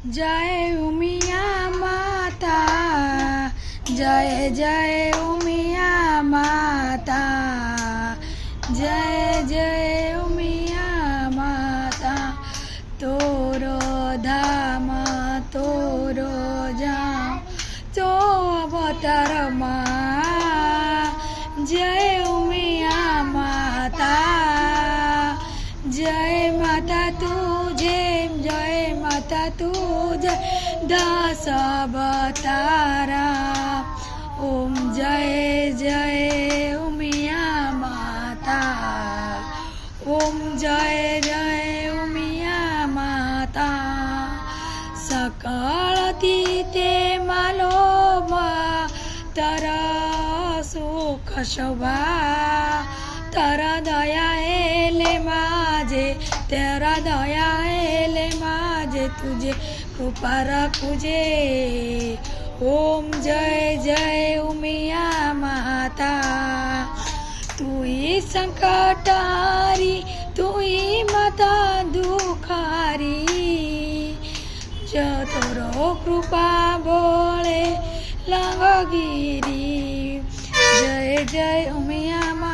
जय उमिया माता, जय जय उमिया माता, जय जय उमिया माता। तोरो धाम तोरो जाम तो अवतार माँ। जय उमिया माता, जय माता तुझे, जय माता तुझे दस अवतारा। ओम जय जय उमिया माता, ओम जय जय उमिया माता। सकळती ते मालोमा तारा सुख शोभा, तारा दया एले माझे, तेरा दया एले माझे, तुझे कृपा रखुजे। ओम जय जय उमिया माता। तू ही संकटारी, तू ही माता दुखारी, जो तोरो कृपा बोले लंगगिरी। जय जय उमिया माता।